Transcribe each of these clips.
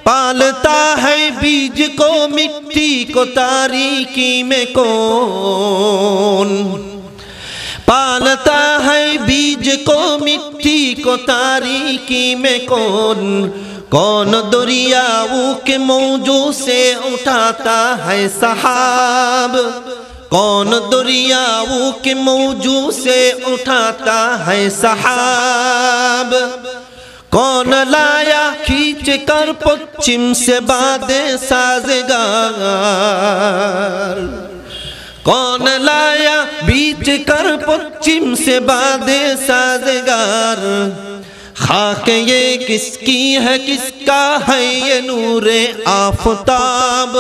पालता है बीज को मिट्टी को तारीकी में कौन, पालता है बीज को मिट्टी को तारीकी में कौन, कौन दरियाओं के मौजों से उठाता है सहाब, कौन दरियाओं के मौजों से उठाता है सहाब, कौन लाया खींच कर पश्चिम से बादे साज़गार, कौन लाया बीच कर पश्चिम से बादे साज़गार, खाक ये किसकी है किसका है ये नूरे आफ़ताब,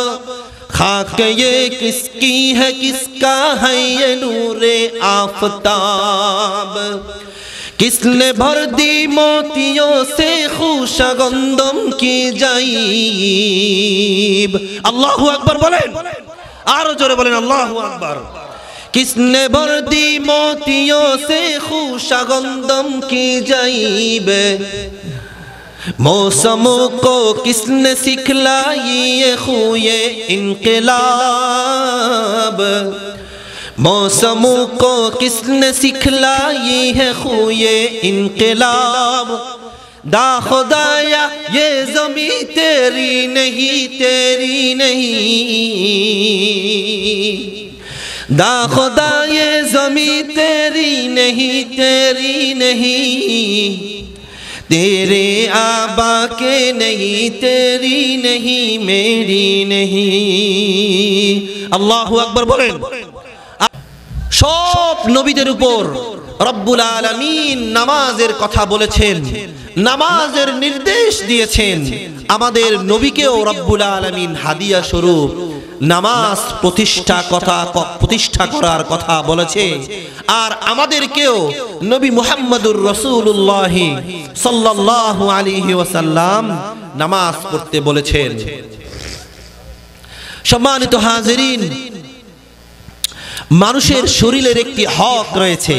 खाक ये किसकी है किसका है ये नूरे आफ़ताब, किसने भर दी मोतियों से खुशा गंदम की जाइब। अल्लाहु अकबर बोलें, आरो जोरे बोलें अल्लाहु अकबर। किसने भर दी मोतियों से खुशा गंदम की जाइब, मौसमों को किसने सिखलाई ये खुए इनकलाब, मौसमों को किसने सिखलाई है खुए इनकलाब, दा खुदाया ये ज़मी तेरी नहीं तेरी नहीं, दा खुदा ये ज़मी तेरी नहीं तेरी नहीं, तेरे आबा के नहीं तेरी नहीं मेरी नहीं। अल्लाहु अकबर बोलें। सब नबीদের উপর রব্বুল আলামিন নামাজের কথা বলেছেন, নামাজের নির্দেশ দিয়েছেন। আমাদের নবীকেও রব্বুল আলামিন হাদিয়া স্বরূপ নামাজ প্রতিষ্ঠা করার কথা বলেছে। আর আমাদেরকেও নবী মুহাম্মদুর রাসূলুল্লাহ সাল্লাল্লাহু আলাইহি ওয়াসাল্লাম নামাজ পড়তে বলেছেন। সম্মানিত হাজিরিন, মানুষের শরীরের একটি হক রয়েছে,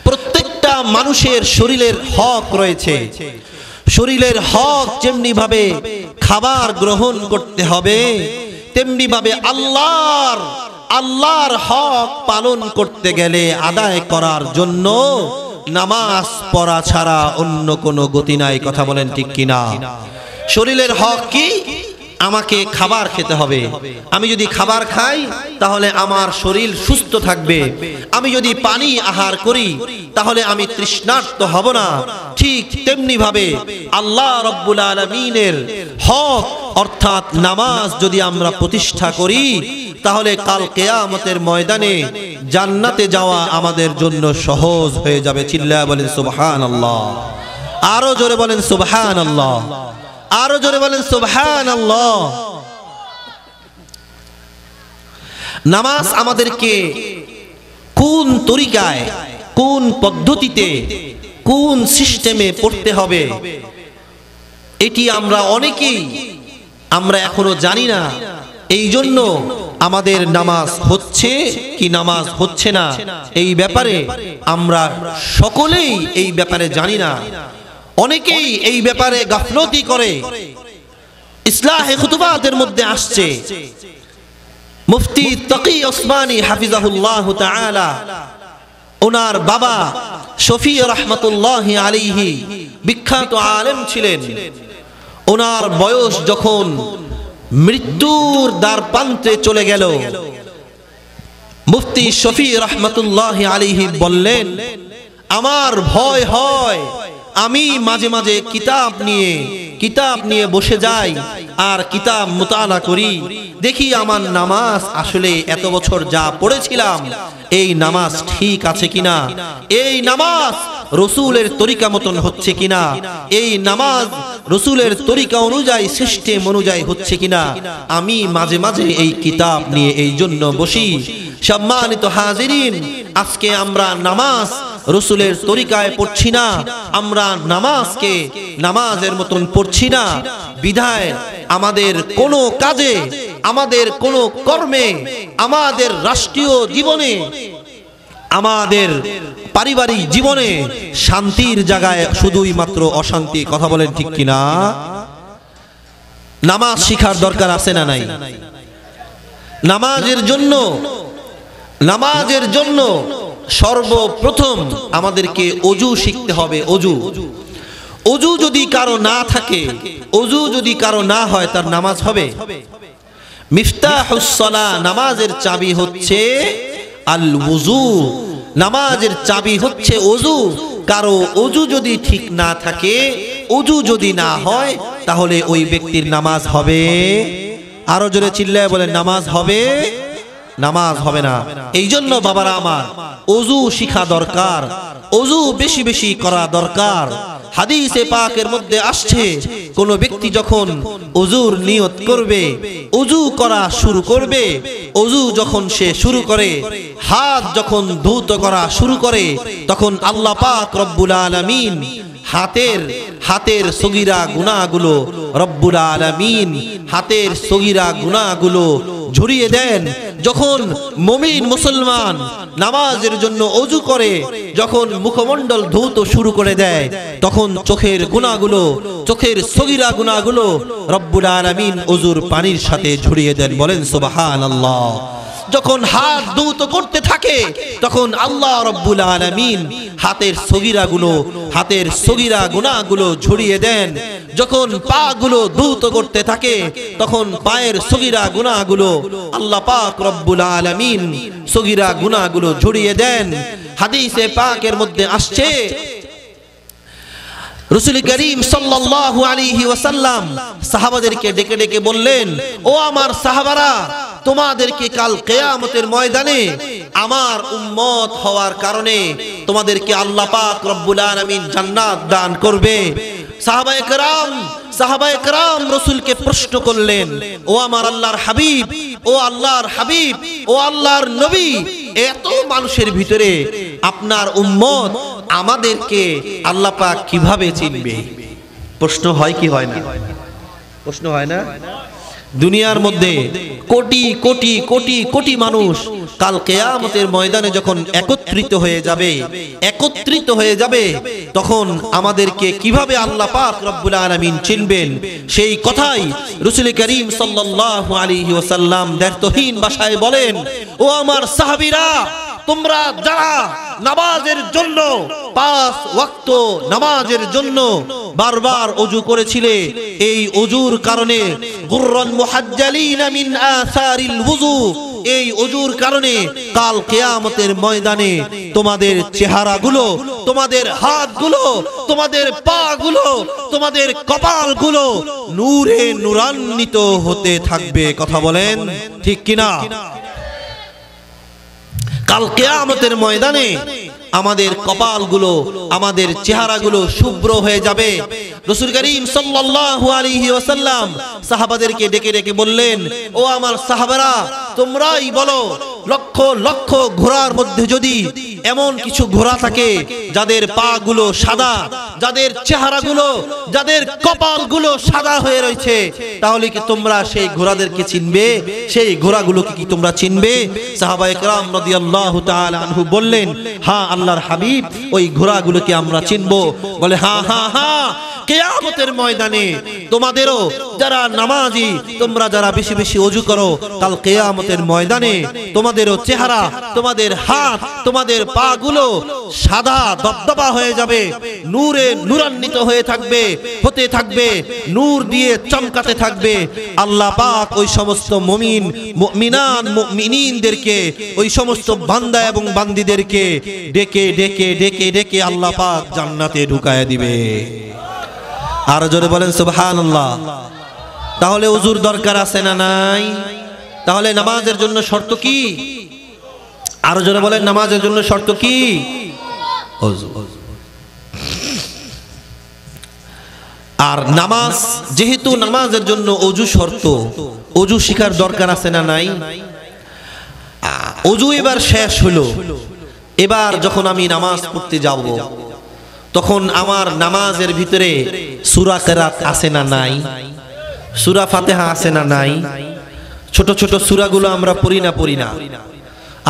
প্রত্যেকটা মানুষের শরীরের হক রয়েছে। শরীরের হক যেমনি ভাবে খাবার গ্রহণ করতে হবে, তেমনি ভাবে আল্লাহর হক পালন করতে গেলে আদায় করার জন্য নামাজ পড়া ছাড়া অন্য কোনো গতি নাই। কথা বলেন ঠিক কিনা? শরীরের হক কি? আমাকে খাবার খেতে হবে। আমি যদি খাবার খাই তাহলে আমার শরীর সুস্থ থাকবে। আমি যদি পানি আহার করি তাহলে আমি তৃষ্ণার্ত হব না। ঠিক তেমনি ভাবে আল্লাহ রাব্বুল আলামিনের হক অর্থাৎ নামাজ যদি আমরা প্রতিষ্ঠা করি তাহলে কাল কিয়ামতের ময়দানে জান্নাতে যাওয়া আমাদের জন্য সহজ হয়ে যাবে। চিল্লায়া বলেন সুবহানাল্লাহ। আরো জোরে বলেন সুবহানাল্লাহ। আরো জোরে বলেন সুবহানাল্লাহ। নামাজ আমাদেরকে কোন তরিকায়, কোন পদ্ধতিতে, কোন সিস্টেমে পড়তে হবে এটি আমরা এখনো জানি না। এই জন্য আমাদের নামাজ হচ্ছে কি নামাজ হচ্ছে না এই ব্যাপারে আমরা সকলেই এই ব্যাপারে জানি না। অনেকেই এই ব্যাপারে গাফলতি করে। ইসলাহে খুতুবাতের মধ্যে আসছে মুফতি তাকি ওসমানী হাফিজাহুল্লাহ তাআলা, ওনার বাবা শফি রাহমাতুল্লাহি আলাইহি বিখ্যাত আলেম ছিলেন। ওনার বয়স যখন মৃত্যুর দ্বারপ্রান্তে চলে গেল, মুফতি শফি রাহমাতুল্লাহি আলাইহি বললেন, আমার ভয় হয় আমি মাঝে মাঝে কিতাব নিয়ে বসে যাই আর কিতাব মুতালা করি, দেখি আমার নামাজ আসলে এত বছর যা পড়েছিলাম এই নামাজ ঠিক আছে কিনা, এই নামাজ রসুলের তরিকা মতন হচ্ছে কিনা, এই নামাজ রসুলের তরিকা অনুযায়ী সিস্টেম অনুযায়ী হচ্ছে কিনা। আমি মাঝে মাঝে এই কিতাব নিয়ে এই জন্য বসি। সম্মানিত হাজিরিন, আজকে আমরা নামাজ রসুলের তরিকায় পড়ছি না, আমরা নামাজকে নামাজের মতন পড়ছি না। বিধায় আমাদের কোনো কাজে, আমাদের কোনো কর্মে, আমাদের রাষ্ট্রীয় জীবনে আমাদের পারিবারিক জীবনে শান্তির জায়গায় শুধুই মাত্র অশান্তি। কথা বলেন ঠিক কিনা? নামাজ শিখার দরকার আছে না নাই? নামাজের জন্য সর্বপ্রথম আমাদেরকে অজু শিখতে হবে। অজু যদি কারো না থাকে, অজু যদি কারো না হয়, তার নামাজ হবে? মিফতাহুস সালাহ, নামাজের চাবি হচ্ছে আল ওযু। নামাজের চাবি হচ্ছে অজু। কারো অজু যদি ঠিক না থাকে, অজু যদি না হয়, তাহলে ওই ব্যক্তির নামাজ হবে? আরো জোরে চিল্লায় বলেন, নামাজ হবে? নামাজ হবে না। এই জন্য বাবারা আমার, অজু শিখা দরকার, অজু বেশি বেশি করা দরকার। হাদিসে পাকের মধ্যে আসছে, কোন ব্যক্তি যখন অজুর নিয়ত করবে, অজু করা শুরু করবে, অজু যখন সে শুরু করে, হাত যখন ধৌত করা শুরু করে, তখন আল্লাহ পাক রব্বুল আলামিন হাতের সগীরা গুনাহগুলো রব্বুল আলামিন হাতের সগীরা গুনাহগুলো ঝরিয়ে দেন। যখন মুমিন মুসলমান নামাজের জন্য অজু করে, যখন মুখমণ্ডল ধৌত শুরু করে দেয়, তখন চোখের গুনাহগুলো, চোখের সগীরা গুনাহগুলো রব্বুল আলামিন অজুর পানির সাথে ঝরিয়ে দেন। বলেন সুবহানাল্লাহ। যখন হাত ধৌত করতে থাকে, তখন আল্লাহ রব্বুল আলামিন হাতের সগীরা গুনাহগুলো ঝরিয়ে দেন। যখন পা গুলো ধৌত করতে থাকে, তখন পায়ের সগীরা গুনাহগুলো আল্লাহ পাক রব্বুল আলামিন সগীরা গুনাহগুলো ঝরিয়ে দেন। হাদিসে পাকের মধ্যে আসছে, রাসূল করিম সাল্লাল্লাহু আলাইহি ওয়াসাল্লাম সাহাবাদেরকে ডেকে ডেকে বললেন, ও আমার সাহাবারা, তোমাদেরকে কাল কিয়ামতের ময়দানে আমার উম্মত হওয়ার কারণে তোমাদেরকে আল্লাহ পাক রব্বুল আলামিন জান্নাত দান করবে। সাহাবায়ে কেরাম রাসূলকে প্রশ্ন করলেন, ও আমার আল্লাহর হাবিব, ও আল্লাহর হাবিব, ও আল্লাহর নবী, এত মানুষের ভিতরে আপনার উম্মত আমাদেরকে আল্লাহ পাক কিভাবে চিনবে? প্রশ্ন হয় কি হয় না? প্রশ্ন হয় না? দুনিয়ার মধ্যে কোটি কোটি কোটি কোটি মানুষ কাল কিয়ামতের ময়দানে যখন একত্রিত হয়ে যাবে, তখন আমাদেরকে কিভাবে আল্লাহ পাক রব্বুল আলামিন চিনবেন? সেই কথাই রাসূল করিম সাল্লাল্লাহু আলাইহি ওয়াসাল্লাম দ্ব্যর্থহীন ভাষায় বলেন, ও আমার সাহাবীরা, তোমরা যারা নামাজের জন্য 5 ওয়াক্ত নামাজের জন্য বারবার ওযু করেছিলে, এই ওযুর কারণে গুররান মুহাজ্জালিনা মিন আসারিল ওযু, এই ওযুর কারণে কাল কিয়ামতের ময়দানে তোমাদের চেহারাগুলো, তোমাদের হাতগুলো, তোমাদের পাগুলো, তোমাদের কপালগুলো নূরে নূরান্বিত হতে থাকবে। কথা বলেন ঠিক কিনা? কাল কিয়ামতের ময়দানে আমাদের কপালগুলো, আমাদের চেহারাগুলো শুভ্র হয়ে যাবে। রাসূল করিম সাল্লাল্লাহু আলাইহি ওয়াসাল্লাম সাহাবাদেরকে ডেকে ডেকে বললেন, ও আমার সাহাবারা, তোমরাই বলো, লক্ষ লক্ষ ঘোড়ার মধ্যে যদি এমন কিছু ঘোড়া থাকে যাদের পা গুলো সাদা, যাদের চেহারাগুলো, যাদের কপালগুলো সাদা হয়ে রয়েছে, তাহলে কি তোমরা সেই ঘোড়াদেরকে চিনবে? সেই ঘোড়াগুলোকে কি তোমরা চিনবে? সাহাবায়ে কেরাম রাদিয়াল্লাহু তাআলা আনহু বললেন, হ্যাঁ আল্লাহর হাবিব, ওই ঘোড়াগুলোকে আমরা চিনবো। বলে, হ্যাঁ হ্যাঁ হ্যাঁ, কিয়ামতের ময়দানে তোমাদেরও যারা নামাজি, তোমরা যারা বেশি বেশি ওযু করো, কাল কিয়ামতের ময়দানে তোমাদেরও চেহারা, তোমাদের হাত, তোমাদের পা গুলো সাদা দবদবা হয়ে যাবে, নূরে নূরান্বিত হতে থাকবে, নূর দিয়ে চমকাতে থাকবে। আল্লাহ পাক ওই সমস্ত মুমিন, মুমিনান, মুমিনিনদেরকে, ওই সমস্ত বান্দা এবং বান্দীদেরকে ডেকে ডেকে ডেকে ডেকে আল্লাহ পাক জান্নাতে ঢুকায় দিবে। আর জোরে বলেন সুবহানাল্লাহ। তাহলে ওযুর দরকার আছে না নাই? তাহলে নামাজের জন্য শর্ত কি? আর জোরে বলেন, নামাজের জন্য শর্ত কি? ওযু। আর নামাজ, যেহেতু নামাজের জন্য ওযু শর্ত, ওযু শিখার দরকার আছে না নাই? ওযু এবার শেষ হলো, এবার যখন আমি নামাজ পড়তে যাব, তখন আমার নামাজের ভিতরে সূরা কিরাত আছে না নাই? সূরা ফাতিহা আছে না নাই? ছোট ছোট সূরাগুলো আমরা পড়ি না?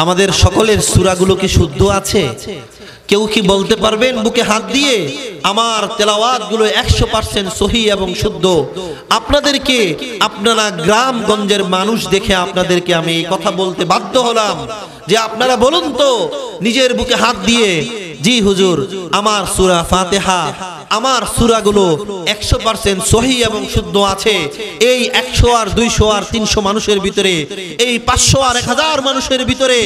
আমাদের সকলের সূরাগুলো কি শুদ্ধ আছে? কেউ কি বলতে পারবেন বুকে হাত দিয়ে আমার তেলাওয়াতগুলো 100% সহি এবং শুদ্ধ? আপনাদেরকে, আপনারা গ্রামগঞ্জের মানুষ দেখে আপনাদেরকে আমি এই কথা বলতে বাধ্য হলাম যে আপনারা বলুন তো নিজের বুকে হাত দিয়ে, জি হুজুর, আমার সূরা ফাতিহা, আমার সূরাগুলো 100% সহি এবং শুদ্ধ আছে। এই 100 আর 200 আর 300 মানুষের ভিতরে, এই 500 আর 1000 মানুষের ভিতরে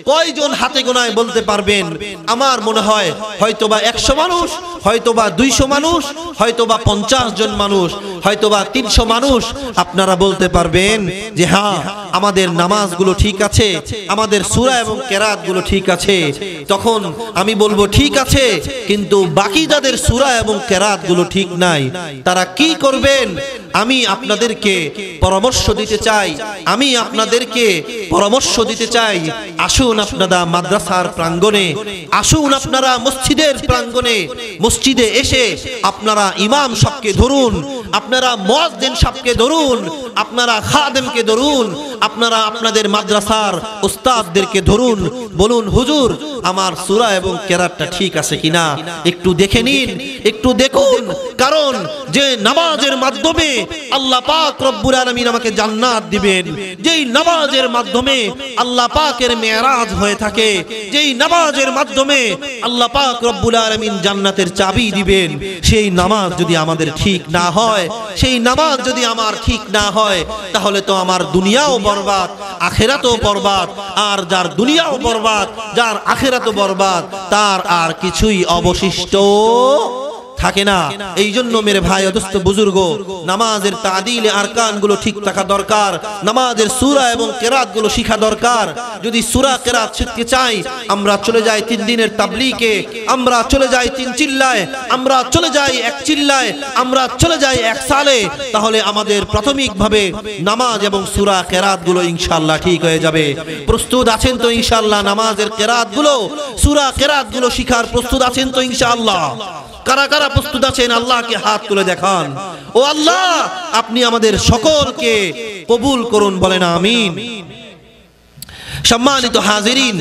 কয়জন হাতে গোনায় বলতে পারবেন? আমার মনে হয় হয়তোবা 100 মানুষ, হয়তোবা 200 মানুষ, হয়তোবা 50 জন মানুষ, হয়তোবা 300 মানুষ আপনারা বলতে পারবেন যে হ্যাঁ আমাদের নামাজগুলো ঠিক আছে, আমাদের সূরা এবং কেরাতগুলো ঠিক আছে। তখন আমি বলবো ঠিক আছে, কিন্তু বাকি যাদের সূরা এবং কেরাতগুলো ঠিক নাই তারা কি করবেন? আমি আপনাদেরকে পরামর্শ দিতে চাই, আমি আপনাদেরকে পরামর্শ দিতে চাই, আসুন আপনারা মাদ্রাসার প্রাঙ্গণে, আসুন আপনারা মসজিদের প্রাঙ্গণে, মসজিদে এসে আপনারা ইমাম সাহেবকে ধরুন, আপনারা মুয়াজ্জিন সাহেবকে ধরুন, আপনারা খাদেমকে ধরুন, আপনারা আপনাদের মাদ্রাসার উস্তাদদেরকে ধরুন, বলুন হুজুর আমার সূরা এবং কেরাতটা ঠিক আছে কিনা একটু দেখে নিন, একটু দেখুন। কারণ যে নামাজের মাধ্যমে আল্লাহ পাক রব্বুল আলামিন আমাকে জান্নাত দিবেন, যেই নামাজের মাধ্যমে আল্লাহ পাকের মেরাজ হয়ে থাকে, যেই নামাজের মাধ্যমে আল্লাহ পাক রব্বুল আলামিন জান্নাতের চাবি দিবেন, সেই নামাজ যদি আমাদের ঠিক না হয়, সেই নামাজ যদি আমার ঠিক না হয়, তাহলে তো আমার দুনিয়াও বরবাদ, আখিরাতও বরবাদ। আর যার দুনিয়াও বরবাদ, যার আখিরাতও বরবাদ, তার আর কিছুই অবশিষ্ট থাকে না। এই জন্য মেরে ভাই ও দোস্ত বুজুর্গ, নামাজের তাদিলে আরকানগুলো ঠিক থাকা দরকার, নামাজের সূরা এবং কেরাতগুলো শিখা দরকার। যদি সূরা কেরাত শিখতে চাই, আমরা চলে যাই 3 দিনের তাবলীগে, আমরা চলে যাই 3 চিল্লায়, আমরা চলে যাই 1 চিল্লায়, আমরা চলে যাই 1 সালে, তাহলে আমাদের প্রাথমিকভাবে নামাজ এবং সূরা কেরাতগুলো ইনশাআল্লাহ ঠিক হয়ে যাবে। প্রস্তুত আছেন তো ইনশাআল্লাহ? নামাজের কেরাতগুলো, সূরা কেরাতগুলো শিখার প্রস্তুত আছেন তো ইনশাআল্লাহ? কারা কারা প্রস্তুত আছেন? আল্লাহকে হাত তুলে দেখান। ও আল্লাহ, আপনি আমাদের সকলকে কবুল করুন, বলেন আমিন। সম্মানিত হাজিরিন,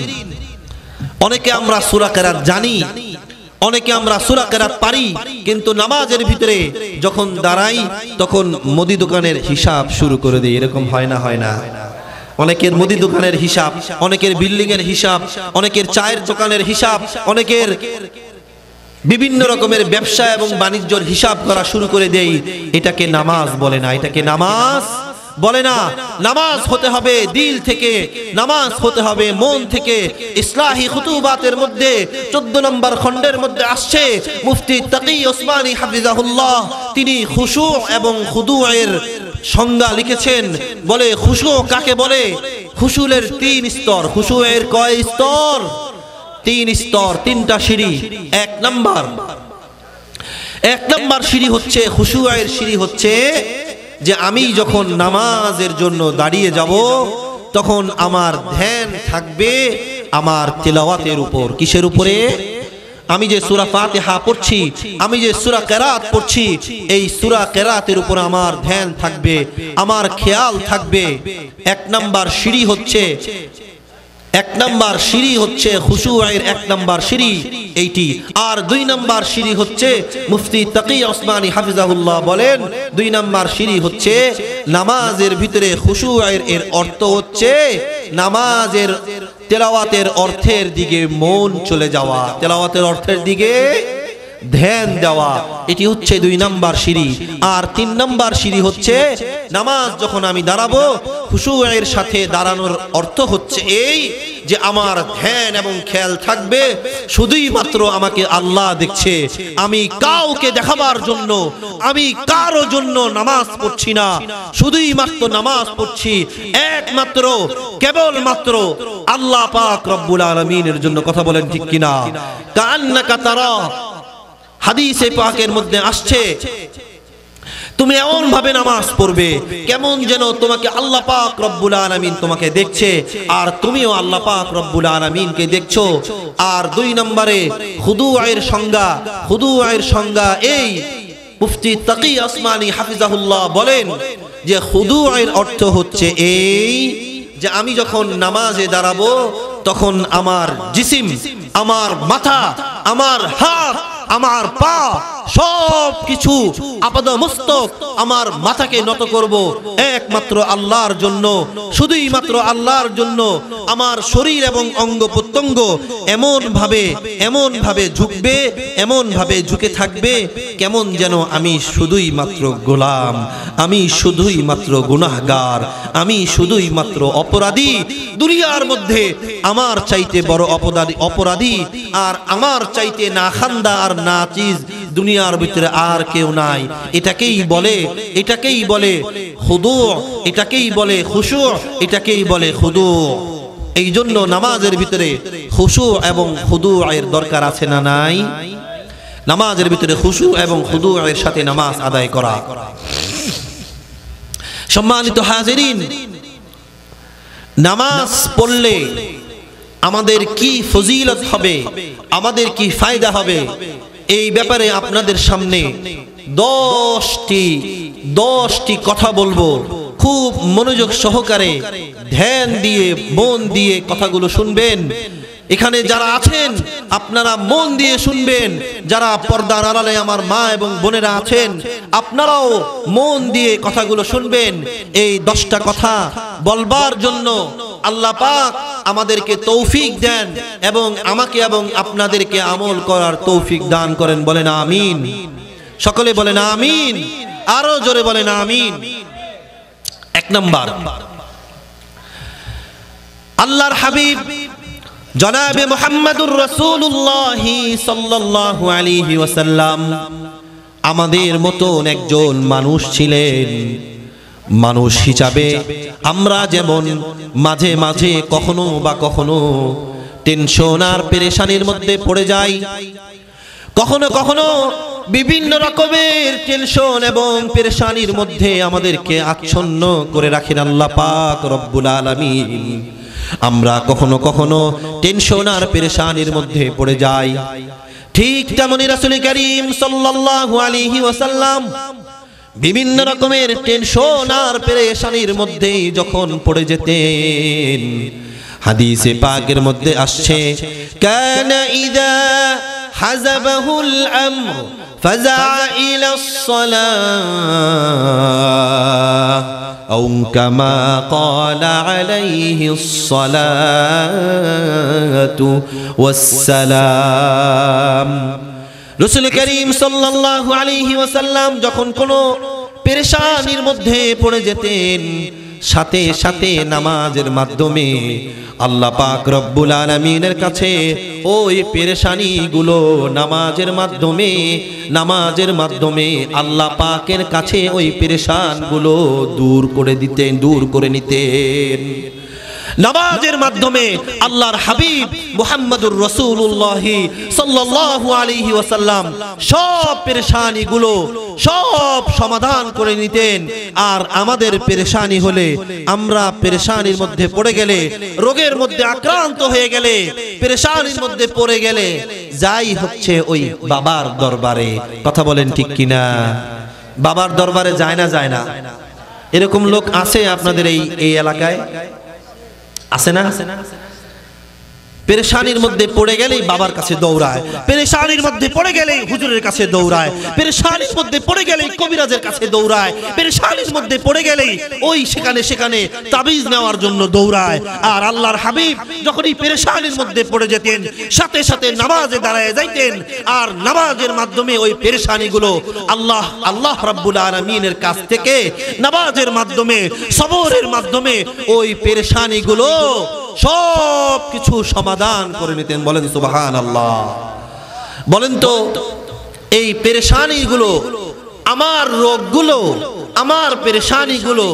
অনেকে আমরা সূরা কেরাত জানি, অনেকে আমরা সূরা কেরাত পারি, কিন্তু নামাজের ভিতরে যখন দাঁড়াই তখন মুদি দোকানের হিসাব শুরু করে দিই। এরকম হয় না? হয় না? অনেকের মুদি দোকানের হিসাব, অনেকের বিল্ডিং এর হিসাব, অনেকের চায়ের দোকানের হিসাব, অনেকের বিভিন্ন রকমের ব্যবসা এবং বাণিজ্যের হিসাব করা শুরু করে দেই। এটাকে নামাজ বলে না, এটাকে নামাজ বলে না। নামাজ হতে হবে দিল থেকে, নামাজ হতে হবে মন থেকে। ইসলাহি খুতুবাতের মধ্যে 14 নম্বর খণ্ডের মধ্যে আসছে, মুফতি তাকি ওসমানী হাফিজাহুল্লাহ তিনি খুশু এবং খুদুয়ের সংজ্ঞা লিখেছেন। বলে খুশু কাকে বলে? খুশুলের 3 স্তর। খুশুয়ের কয় স্তর? 3 স্তর, 3টা সিঁড়ি। 1 নম্বর সিঁড়ি হচ্ছে, খুশুয়ের সিঁড়ি হচ্ছে যে আমি যখন নামাজের জন্য দাঁড়িয়ে যাব তখন আমার ধ্যান থাকবে আমার তিলাওয়াতের উপর। কিসের উপরে? আমি যে সূরা ফাতিহা পড়ছি, আমি যে সূরা কেরাত পড়ছি, এই সূরা কেরাতের উপর আমার ধ্যান থাকবে, আমার খেয়াল থাকবে। 1 নম্বর সিঁড়ি হচ্ছে, 1 নম্বর সিঁড়ি হচ্ছে খুশুয়ের 1 নম্বর সিঁড়ি এইটি। আর 2 নম্বর সিঁড়ি হচ্ছে, মুফতি তাকি ওসমানী হাফিজাহুল্লাহ বলেন 2 নম্বর সিঁড়ি হচ্ছে নামাজের ভিতরে খুশুয়ের এর অর্থ হচ্ছে নামাজের তেলাওয়াতের অর্থের দিকে মন চলে যাওয়া, তেলাওয়াতের অর্থের দিকে ধ্যান দেওয়া। এটি হচ্ছে 2 নম্বর সিঁড়ি। আর 3 নম্বর সিঁড়ি হচ্ছে নামাজ যখন আমি দাঁড়াবো, খুশুয়ের সাথে দাঁড়ানোর অর্থ হচ্ছে এই যে আমার ধ্যান এবং খেয়াল থাকবে শুধুই মাত্র আমাকে আল্লাহ দেখছে। আমি কাউকে দেখাবার জন্য, আমি কারো জন্য নামাজ পড়ছি না, শুধুই মাত্র নামাজ পড়ছি একমাত্র কেবলমাত্র আল্লাহ পাক রব্বুল আলামিনের জন্য। কথা বলেন ঠিক কিনা? কান্নাকা তারা, হাদিসে পাকের মধ্যে আসছে তুমি এমন ভাবে নামাজ পড়বে কেমন যেন তোমাকে আল্লাহ পাক রব্বুল আলামিন তোমাকে দেখছে আর তুমিও আল্লাহ পাক রব্বুল আলামিনকে দেখছো। আর 2 নম্বরে খুদুয়ের সংজ্ঞা, খুদুয়ের সংজ্ঞা এই মুফতি তাকি ওসমানী হাফিজাহুল্লাহ বলেন যে খুদুয়ের অর্থ হচ্ছে এই যে আমি যখন নামাজে দাঁড়াবো তখন আমার জিসিম, আমার মাথা, আমার হাত, আমার পা সব কিছু আপাদমস্তক আমার মাথাকে নত করব একমাত্র আল্লাহর জন্য, শুধুই মাত্র আল্লাহর জন্য। আমার শরীর এবং অঙ্গ প্রত্যঙ্গ এমন ভাবে ঝুঁকবে, এমন ভাবে ঝুঁকে থাকবে কেমন যেন আমি শুধুই মাত্র গোলাম, আমি শুধুই মাত্র গুনাহগার, আমি শুধুই মাত্র অপরাধী। দুনিয়ার মধ্যে আমার চাইতে বড় অপরাধী আর আমার চাইতে না খান্দা আর না চিজ দুনিয়ার ভিতরে আর কেউ নাই। এটাকেই বলে খুদু, এটাকেই বলে খুশু, এটাকেই বলে খুদু। এই জন্য নামাজের ভিতরে খুশু এবং খুদু এর দরকার আছে না নাই? নামাজের ভিতরে খুশু এবং খুদু এর সাথে নামাজ আদায় করা। সম্মানিত হাজিরিন, নামাজ পড়লে আমাদের কি ফজিলত হবে, আমাদের কি ফায়দা হবে, এই ব্যাপারে আপনাদের সামনে 10টি কথা বলবো। খুব মনোযোগ সহকারে ধ্যান দিয়ে মন দিয়ে কথাগুলো শুনবেন। এখানে যারা আছেন আপনারা মন দিয়ে শুনবেন, যারা পর্দার আড়ালে আমার মা এবং বোনেরা আছেন আপনারাও মন দিয়ে কথাগুলো শুনবেন। এই 10টা কথা বলবার জন্য আল্লাহ পাক আমাদেরকে তৌফিক দেন এবং আমাকে এবং আপনাদেরকে আমল করার তৌফিক দান করেন। বলেন আমিন। সকলে বলেন আমিন, আরো জোরে বলেন আমিন। 1 নাম্বার, আল্লাহর হাবিব জনাবে মুহাম্মদুর রাসূলুল্লাহ সাল্লাল্লাহু আলাইহি ওয়াসাল্লাম আমাদের মতন একজন মানুষ ছিলেন। মানুষ হিসাবে আমরা যেমন মাঝে মাঝে কখনো টেনশন আর পেরেশানির মধ্যে পড়ে যাই, কখনো বিভিন্ন রকমের টেনশন এবং পেরেশানির মধ্যে আমাদেরকে আচ্ছন্ন করে রাখেন আল্লাহ পাক রব্বুল আলামিন। আমরা কখনো টেনশন আর পেরেশানির মধ্যে পড়ে যাই। ঠিক তেমনি রাসূল করিম সাল্লাল্লাহু আলাইহি ওয়াসাল্লাম বিভিন্ন রকমের টেনশন আর পেরেশানির মধ্যে যখন পড়ে যেতেন, হাদিসে পাকের মধ্যে আসছে কানা ইযা হাযাবাহুল আমর ফাযা ইলাস সালাহ আও কামা ক্বালা আলাইহিস সালাতু ওয়াস সালাম। রাসূল করিম সাল্লাল্লাহু আলাইহি ওয়াসাল্লাম যখন কোনো পেরেশানির মধ্যে পড়ে যেতেন, সাথে সাথে নামাজের মাধ্যমে আল্লাহ পাক রব্বুল আলামিনের কাছে ওই পেরেশানিগুলো নামাজের মাধ্যমে আল্লাহ পাকের কাছে ওই পেরেশানগুলো দূর করে নিতেন। নামাজের মাধ্যমে আল্লাহর হাবিব মুহাম্মদুর রাসূলুল্লাহ সাল্লাল্লাহু আলাইহি ওয়াসাল্লাম সব পেরেশানিগুলো সব সমাধান করে নিতেন। আর আমাদের পেরেশানি হলে, আমরা পেরেশানির মধ্যে পড়ে গেলে, রোগের মধ্যে আক্রান্ত হয়ে গেলে, পেরেশানির মধ্যে পড়ে গেলে যাই হচ্ছে ওই বাবার দরবারে। কথা বলেন ঠিক কিনা? বাবার দরবারে যায় না? এরকম লোক আছে আপনাদের এই এলাকায়? আছে না? পেরেশানির মধ্যে পড়ে গেলেই বাবার কাছে দৌড়ায়, পেরেশানির মধ্যে পড়ে গেলেই হুজুরের কাছে দৌড়ায়, পেরেশানির মধ্যে পড়ে গেলেই কবিরাজের কাছে দৌড়ায়, পেরেশানির মধ্যে পড়ে গেলেই ওই সেখানে তাবিজ নেওয়ার জন্য দৌড়ায়। আর আল্লাহর হাবিব যখন এই পেরেশানির মধ্যে পড়ে যেতেন, সাথে সাথে নামাজে দাঁড়ায় যাইতেন। আর নামাজের মাধ্যমে ওই পেরেশানিগুলো আল্লাহ রাব্বুল আলামিনের কাছ থেকে নামাজের মাধ্যমে, সবরের মাধ্যমে ওই পেরেশানিগুলো সব কিছু সমাধান করে নিতেন। বলেন সুবহানাল্লাহ। বলেন তো এই পেরেশানিগুলো, আমার রোগগুলো, আমার পেরেশানিগুলো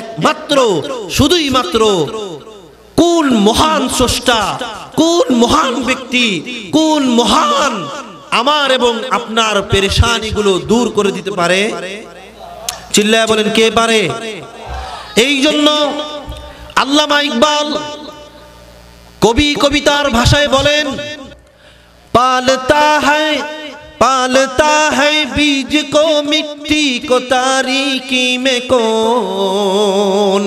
একমাত্র শুধুই মাত্র কোন মহান স্রষ্টা, কোন মহান ব্যক্তি, কোন মহান আমার এবং আপনার পেরেশানিগুলো দূর করে দিতে পারে? চিল্লায়া বলেন কে পারে? এই জন্য আল্লামা ইকবাল কবি কবিতার ভাষায় বলেন, पालता है बीज को मिट्टी को तारीकी में कौन,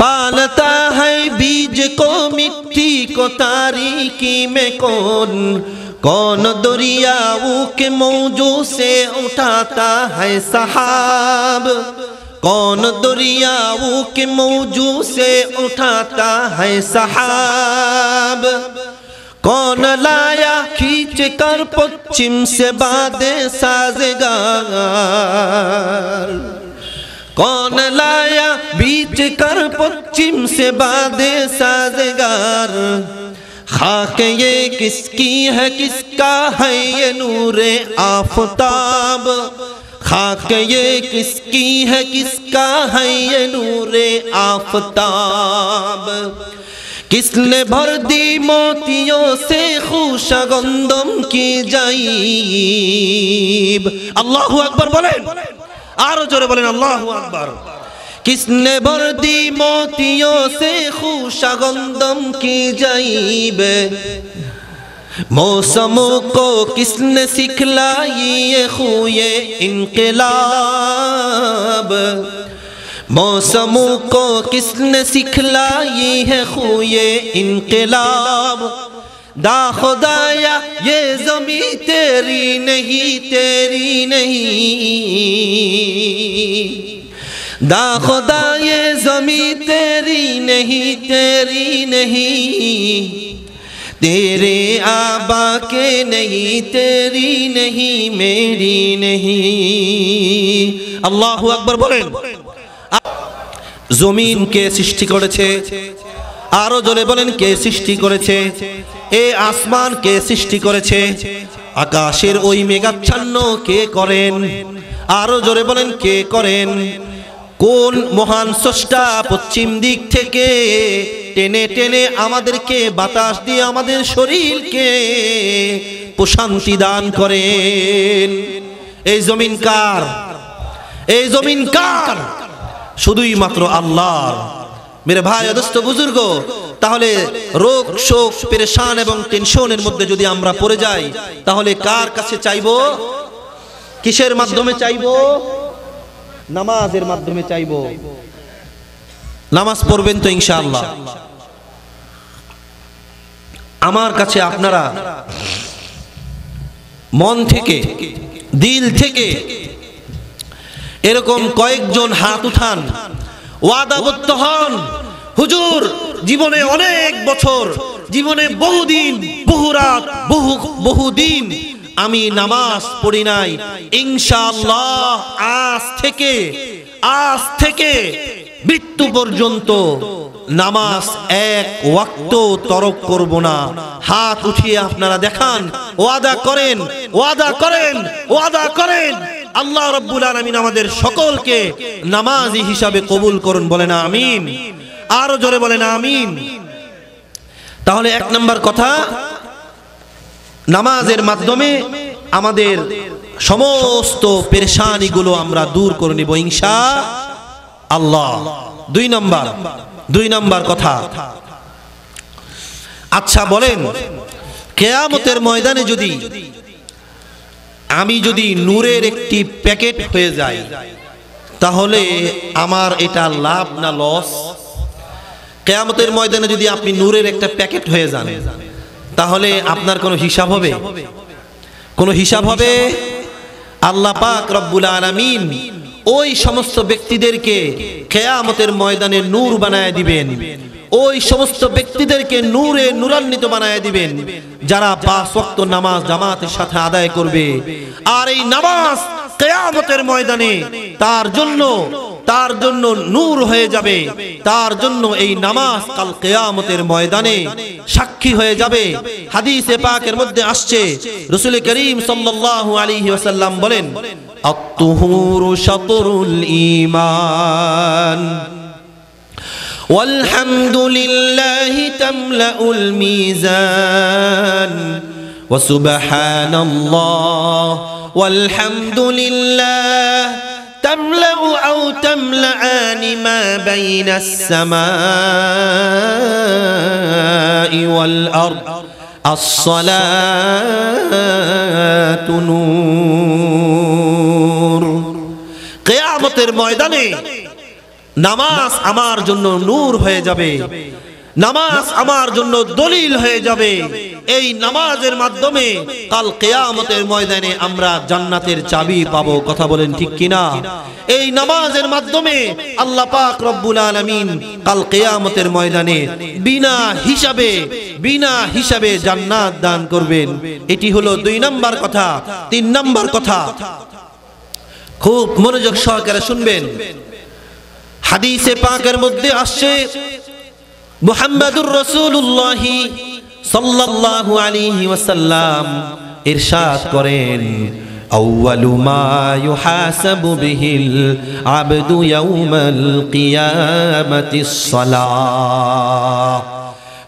पालता है बीज को मिट्टी को तारीकी में कौन दरियाओं के मौजों से उठाता है सहाब, कौन दरियाओं के मौजों से उठाता है सहाब, कौन लाया खींच कर पश्चिम से बादे साज़गार, कौन लाया बीच कर पश्चिम से बादे साज़गार, खाक ये किसकी है किसका है ये नूरे आफ़ताब, खाक ये किसकी है किसका है ये नूरे आफ़ताब, किसने भर दी मोतियों से खुशा गंदम की जाइब। अल्लाहु अकबर बोलें, आरो जोरे बोलें अल्लाहु अकबर। किसने भर दी मोतियों से खुशा गंदम की जाइब, मौसमों को किसने सिखलाई ये खुए इनकलाब, मौसमों को किसने सिखलाई है खुए इनकलाब, दा खुदाया ये ज़मीं तेरी नहीं तेरी नहीं, दा खुदा ये ज़मीं तेरी नहीं तेरी नहीं, तेरे आबा के नहीं तेरी नहीं मेरी नहीं। अल्लाहु अकबर बोलें। जमीन के सृष्टि करेছে, आरो जोरे बोलें के सृष्टि करेছে, ए आसमान के सृष्टि करेছে, आकाशेर ओई मेघाच्छन्न के करें, आरो जोरे बोलें के करें, কোন মহান স্রষ্টা পশ্চিম দিক থেকে টেনে টেনে আমাদেরকে বাতাস দিয়ে আমাদের শরীরকে প্রশান্তি দান করেন। এই জমিন কার? এই জমিন কার? শুধুই মাত্র আল্লাহর। মেরে ভাই দোস্ত বুজুর্গ, তাহলে রোগ শোক পেরেশান এবং টেনশনের মধ্যে যদি আমরা পড়ে যাই, তাহলে কার কাছে চাইবো? কিসের মাধ্যমে চাইবো? নামাজের মাধ্যমে চাইবো। নামাজ পড়বেন তো ইনশাআল্লাহ। আমার কাছে আপনারা মন থেকে দিল থেকে এরকম কয়েকজন হাত উঠান, ওয়াদাবদ্ধ হন, হুজুর জীবনে অনেক বছর, জীবনে বহুদিন, বহু রাত, বহুদিন আমি নামাজ পড়ি নাই, ইনশাআল্লাহ আজ থেকে মৃত্যু পর্যন্ত নামাজ এক ওয়াক্ত তরক করব না। হাত উঠিয়ে আপনারা দেখান, ওয়াদা করেন, ওয়াদা করেন, ওয়াদা করেন। আল্লাহ রাব্বুল আলামিন আমাদের সকলকে নামাজি হিসাবে কবুল করুন, বলেন আমিন। আরো জোরে বলেন আমিন। তাহলে এক নাম্বার কথা, নামাজের মাধ্যমে আমাদের সমস্ত পেরেশানিগুলো আমরা দূর করে নিব ইনশাআল্লাহ। দুই নাম্বার কথা, আচ্ছা বলেন, কিয়ামতের ময়দানে আমি যদি নূরের একটি প্যাকেট হয়ে যাই, তাহলে আমার এটা লাভ না লস? কিয়ামতের ময়দানে যদি আপনি নূরের একটা প্যাকেট হয়ে যান, তাহলে আপনার কোনো হিসাব হবে? কোনো হিসাব হবে? আল্লাহ পাক রব্বুল আলামিন ওই সমস্ত ব্যক্তিদেরকে কিয়ামতের ময়দানে নূর বানায় দিবেন, ওই সমস্ত ব্যক্তিদেরকে নূরে নূরান্বিত বানায় দিবেন যারা ৫ ওয়াক্ত নামাজ জামাতের সাথে আদায় করবে। আর এই নামাজ কিয়ামতের ময়দানে তার জন্য নূর হয়ে যাবে, তার জন্য এই নামাজ কাল কিয়ামতের ময়দানে সাক্ষী হয়ে যাবে। হাদিসে পাকের মধ্যে আসছে, রাসূল করিম সাল্লাল্লাহু আলাইহি ওয়াসাল্লাম বলেন, আত-তুহুরু শাতরুল ঈমান والحمد لله تملأ الميزان وسبحان الله والحمد لله تملأ أو تملأان ما بين السماء والأرض الصلاة نور। কিয়ামতের ময়দানে নামাজ আমার জন্য নূর হয়ে যাবে, নামাজ আমার জন্য দলিল হয়ে যাবে। এই নামাজের মাধ্যমে কাল কিয়ামতের ময়দানে আমরা জান্নাতের চাবি পাবো। কথা বলেন ঠিক কিনা? এই নামাজের মাধ্যমে আল্লাহ পাক রব্বুল আলামিন কাল কিয়ামতের ময়দানে বিনা হিসাবে জান্নাত দান করবেন। এটি হলো 2 নম্বর কথা। 3 নম্বর কথা, খুব মনোযোগ সহকারে শুনবেন। হাদিসে পাকের মধ্যে আসছে, মুহাম্মাদুর রাসূলুল্লাহ সাল্লাল্লাহু আলাইহি ওয়াসাল্লাম ইরশাদ করেন, আউয়ালু মা ইউহাসাবু বিহিল আবদু ইয়াউমাল কিয়ামাতিস সালাহ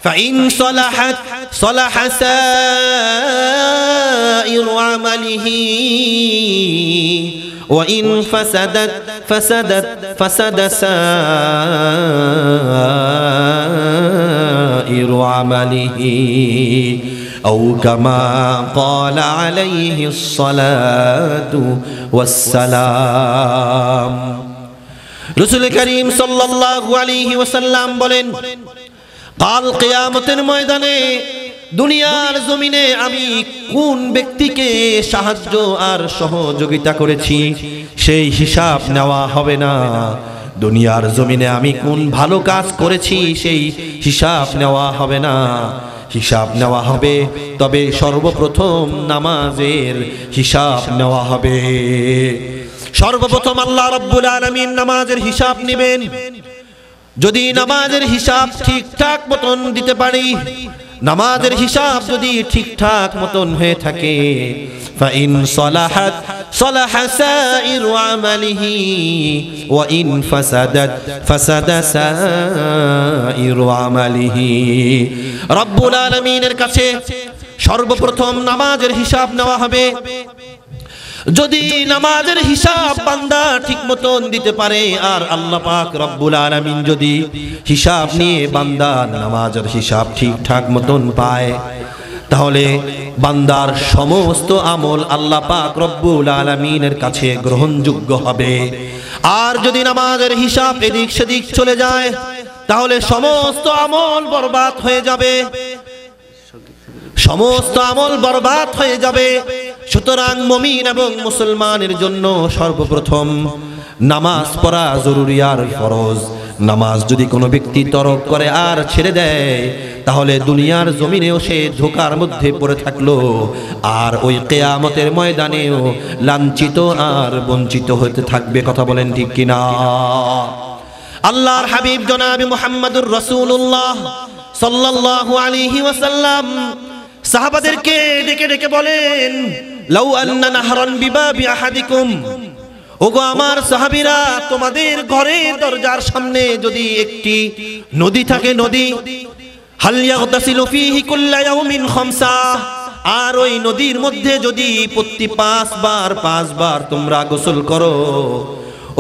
ফাইন সালাহাত সালাহা সাইরু আমালিহি وإن فسدت سائر عمله أو كما قال عليه الصلاة والسلام। رسول كريم صلى الله عليه وسلم বলেন, কাল কিয়ামতের ময়দানে দুনিয়ার জমিনে আমি কোন ব্যক্তিকে সাহায্য আর সহযোগিতা করেছি সেই হিসাব নেওয়া হবে না। দুনিয়ার জমিনে আমি কোন ভালো কাজ করেছি সেই হিসাব নেওয়া হবে না। হিসাব নেওয়া হবে, তবে সর্বপ্রথম নামাজের হিসাব নেওয়া হবে। সর্বপ্রথম আল্লাহ রাব্বুল আলামিন নামাজের হিসাব নেবেন। যদি নামাজের হিসাব ঠিকঠাক মতন দিতে পারি, নামাজের হিসাব যদি ঠিকঠাক মতন হয়ে থাকে, ফাইন সালাহাত সালাহা সাইরু আমালিহি ওয়া ইন ফাসাদা সাইরু আমালিহি। রব্বুল আলামিনের কাছে সর্বপ্রথম নামাজের হিসাব নেওয়া হবে। যদি নামাজের হিসাব বান্দা ঠিক মতন দিতে পারে, আর আল্লাহ পাক রব্বুল আলামিন যদি হিসাব নিয়ে বান্দার নামাজের হিসাব ঠিকঠাক মতন পায়, তাহলে বান্দার সমস্ত আমল আল্লাহ পাক রব্বুল আলামিনের কাছে গ্রহণযোগ্য হবে। আর যদি নামাজের হিসাব এদিক সেদিক চলে যায়, তাহলে সমস্ত আমল বরবাদ হয়ে যাবে, সমস্ত আমল বরবাদ হয়ে যাবে। সুতরাং মুমিন এবং মুসলমানের জন্য সর্বপ্রথম নামাজ পড়া জরুরি আর ফরজ। নামাজ যদি কোনো ব্যক্তি তরক করে আর ছেড়ে দেয়, তাহলে দুনিয়ার জমিনেও সে ধোঁকার মধ্যে পড়ে থাকলো, আর ওই কিয়ামতের ময়দানেও লাঞ্ছিত আর বঞ্চিত হতে থাকবে। কথা বলেন ঠিক কিনা? আল্লাহর হাবিব জনাবে মুহাম্মাদুর রাসূলুল্লাহ সাল্লাল্লাহু আলাইহি ওয়াসাল্লাম সাহাবাদেরকে ডেকে ডেকে বলেন, লাউ আন্না নাহরান বিবাবি আহাদিকুম, ওগো আমার সাহাবীরা, তোমাদের ঘরের দরজার সামনে যদি একটি নদী থাকে, নদী, হাল ইয়াগতাসিলু ফীহি কুল্লা ইয়াউমিন খামসা, আর ওই নদীর মধ্যে যদি প্রতি 5 বার তোমরা গোসল করো,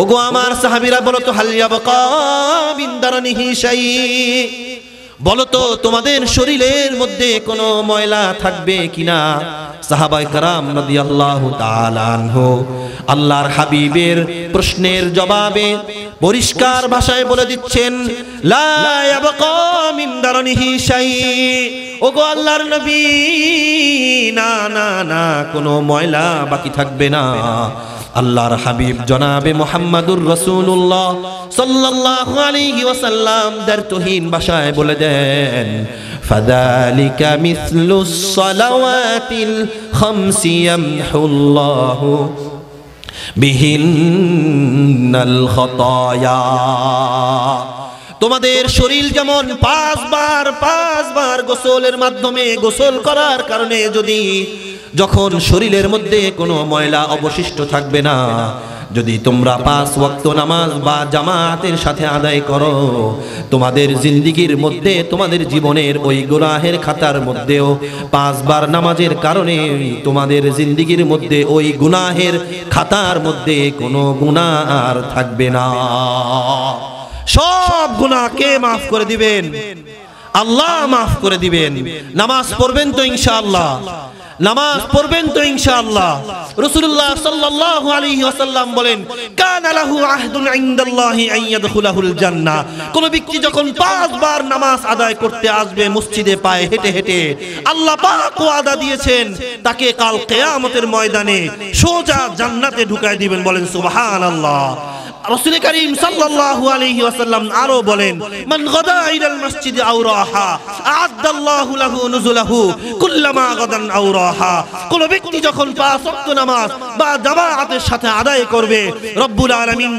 ওগো আমার সাহাবীরা বলো তো, হাল ইয়াবকা মিন দারনিহি শাই, বলো তো তোমাদের শরীরের মধ্যে কোনো ময়লা থাকবে কিনা? সাহাবায়ে কেরাম রাদিয়াল্লাহু তাআলা আনহু আল্লাহর হাবিবের প্রশ্নের জবাবে পরিষ্কার ভাষায় বলে দিচ্ছেন, লা ইয়াবকা মিন দারনিহি শাই, ওগো আল্লাহর নবী, না না না, কোনো ময়লা বাকি থাকবে না। আল্লাহর হাবিব জনাবে মুহাম্মাদুর রাসূলুল্লাহ সাল্লাল্লাহু আলাইহি ওয়াসাল্লাম দারতহীন ভাষায় বলে দেন, ফাযালিকা মিসলুস সালাওয়াতিল খামসি ইয়ামহুল্লাহু বিহিন্নাল খাতায়া। তোমাদের শরীর যেমন 5 বার গোসলের মাধ্যমে, গোসল করার কারণে যদি যখন শরীরের মধ্যে কোনো ময়লা অবশিষ্ট থাকবে না, যদি তোমরা 5 ওয়াক্ত নামাজ বা জামাতের সাথে আদায় করো, তোমাদের জিন্দেগির মধ্যে, তোমাদের জীবনের ওই গুনাহের খাতার মধ্যেও 5 বার নামাজের কারণে তোমাদের জিন্দেগির মধ্যে ওই গুনাহের খাতার মধ্যে কোনো গুনাহ আর থাকবে না। সব গুনাহকে মাফ করে দিবেন, আল্লাহ মাফ করে দিবেন। নামাজ পড়বেন তো ইনশাআল্লাহ? নামাজ পড়বেন তো ইনশাআল্লাহ। রাসূলুল্লাহ সাল্লাল্লাহু আলাইহি ওয়াসাল্লাম বলেন, কানা লাহু আহদুন ইনদাল্লাহি আন ইয়াদখুলাহুল জান্নাহ। কোন ব্যক্তি যখন 5 বার নামাজ আদায় করতে আসবে মসজিদে পায়ে হেঁটে হেঁটে, আল্লাহ পাক ওয়াদা দিয়েছেন তাকে কাল কিয়ামতের ময়দানে সোজা জান্নাতে ঢুকায় দিবেন। বলেন সুবহানাল্লাহ। রাসূল করিম সাল্লাল্লাহু আলাইহি ওয়াসাল্লাম আরো বলেন, মান গাদা ইলাল মসজিদে আও রাহা আ'আদাল্লাহু লাহু নুজুলাহু কুল্লামা গাদান আও রাহা। কোন ব্যক্তি যখন 5 ওয়াক্ত নামাজ বা জামাতের সাথে আদায় করবে, রব্বুল আলামিন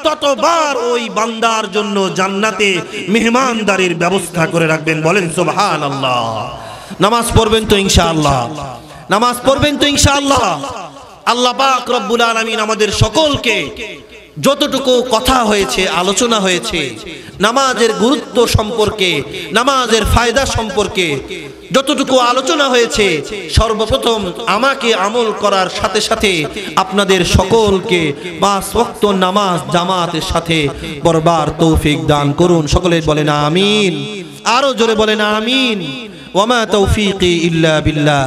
ততবার ওই বান্দার জন্য জান্নাতে মেহমানদারির ব্যবস্থা করে রাখবেন। বলেন সুবহানাল্লাহ। নামাজ পড়বেন তো ইনশাআল্লাহ, নামাজ পড়বেন তো ইনশাআল্লাহ। আল্লাহ পাক রব্বুল আলামিন আমাদের সকলকে যতটুকু কথা হয়েছে, আলোচনা হয়েছে নামাজের গুরুত্ব সম্পর্কে, নামাজের ফায়দা সম্পর্কে যতটুকু আলোচনা হয়েছে, সর্বপ্রথম আমাকে আমল করার সাথে সাথে আপনাদের সকলকে 5 ওয়াক্ত নামাজ জামাতের সাথে পড়বার তৌফিক দান করুন। সকলে বলেন আমিন। আরো জোরে বলেন আমিন। ওয়া মা তৌফিকি ইল্লা বিল্লাহ।